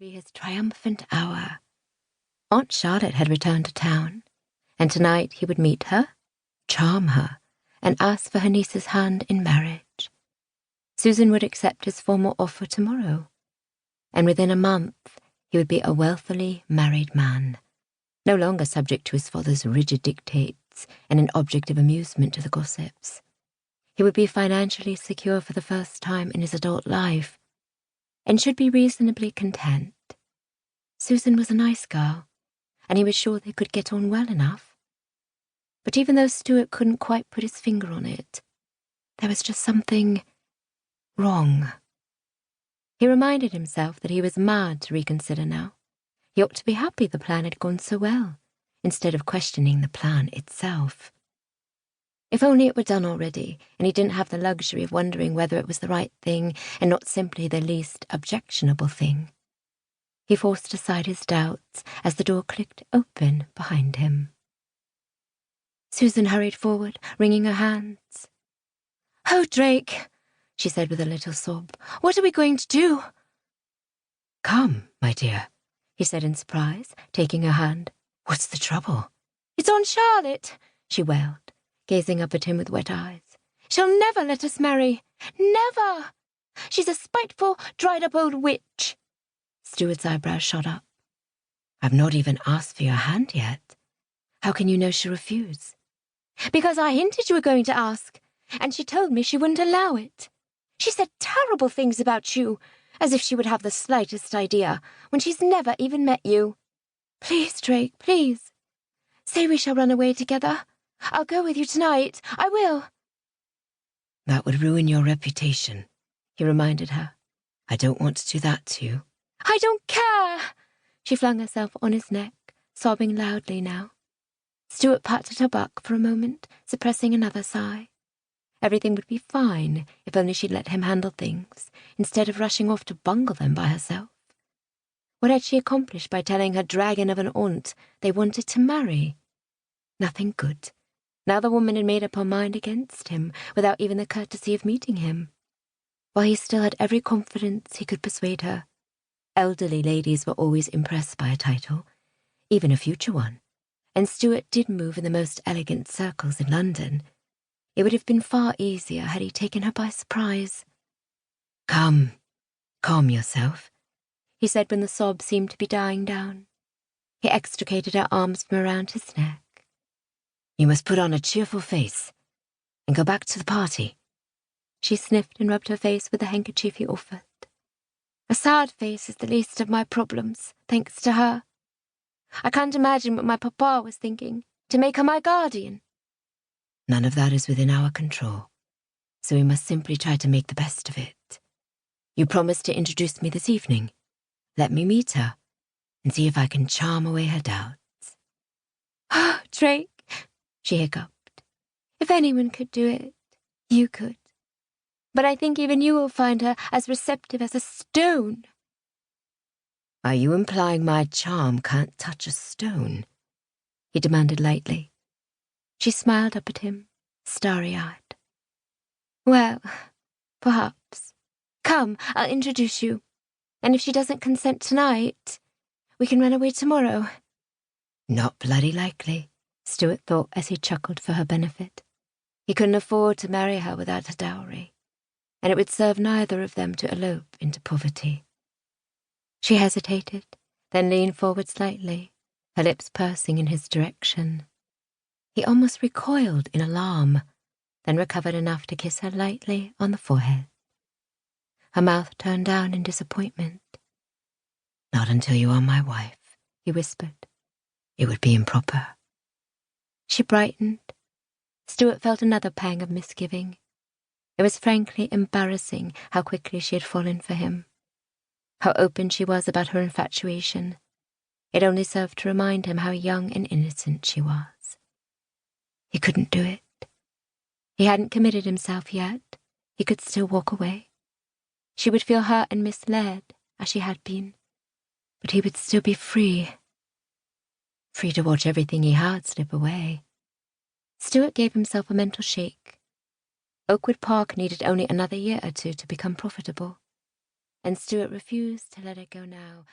be his triumphant hour. Aunt Charlotte had returned to town, and tonight he would meet her, charm her, and ask for her niece's hand in marriage. Susan would accept his formal offer tomorrow, and within a month he would be a wealthily married man, no longer subject to his father's rigid dictates and an object of amusement to the gossips. He would be financially secure for the first time in his adult life, and should be reasonably content. Susan was a nice girl, and he was sure they could get on well enough. But even though Stuart couldn't quite put his finger on it, there was just something wrong. He reminded himself that he was mad to reconsider now. He ought to be happy the plan had gone so well, instead of questioning the plan itself. If only it were done already, and he didn't have the luxury of wondering whether it was the right thing and not simply the least objectionable thing. He forced aside his doubts as the door clicked open behind him. Susan hurried forward, wringing her hands. "Oh, Drake," she said with a little sob, "what are we going to do?" "Come, my dear," he said in surprise, taking her hand. "What's the trouble?" "It's Aunt Charlotte," she wailed, gazing up at him with wet eyes. "She'll never let us marry. Never! She's a spiteful, dried-up old witch." Stuart's eyebrows shot up. "I've not even asked for your hand yet. How can you know she'll refuse?" "Because I hinted you were going to ask, and she told me she wouldn't allow it. She said terrible things about you, as if she would have the slightest idea, when she's never even met you. Please, Drake, please. Say we shall run away together. I'll go with you tonight. I will." "That would ruin your reputation," he reminded her. "I don't want to do that to you." "I don't care!" She flung herself on his neck, sobbing loudly now. Stuart patted her back for a moment, suppressing another sigh. Everything would be fine if only she'd let him handle things, instead of rushing off to bungle them by herself. What had she accomplished by telling her dragon of an aunt they wanted to marry? Nothing good. Now the woman had made up her mind against him, without even the courtesy of meeting him. While he still had every confidence he could persuade her. Elderly ladies were always impressed by a title, even a future one, and Stuart did move in the most elegant circles in London. It would have been far easier had he taken her by surprise. "Come, calm yourself," he said when the sobs seemed to be dying down. He extricated her arms from around his neck. "You must put on a cheerful face and go back to the party." She sniffed and rubbed her face with the handkerchief he offered. "A sad face is the least of my problems, thanks to her. I can't imagine what my papa was thinking, to make her my guardian." "None of that is within our control, so we must simply try to make the best of it. You promised to introduce me this evening. Let me meet her and see if I can charm away her doubts." "Oh, Drake," she hiccuped. "If anyone could do it, you could. But I think even you will find her as receptive as a stone." "Are you implying my charm can't touch a stone?" he demanded lightly. She smiled up at him, starry-eyed. "Well, perhaps. Come, I'll introduce you. And if she doesn't consent tonight, we can run away tomorrow." "Not bloody likely," Stuart thought as he chuckled for her benefit. He couldn't afford to marry her without a dowry, and it would serve neither of them to elope into poverty. She hesitated, then leaned forward slightly, her lips pursing in his direction. He almost recoiled in alarm, then recovered enough to kiss her lightly on the forehead. Her mouth turned down in disappointment. "Not until you are my wife," he whispered. "It would be improper." She brightened. Stuart felt another pang of misgiving. It was frankly embarrassing how quickly she had fallen for him. How open she was about her infatuation. It only served to remind him how young and innocent she was. He couldn't do it. He hadn't committed himself yet. He could still walk away. She would feel hurt and misled, as she had been. But he would still be free. Free to watch everything he had slip away. Stuart gave himself a mental shake. Oakwood Park needed only another year or two to become profitable, and Stuart refused to let it go now.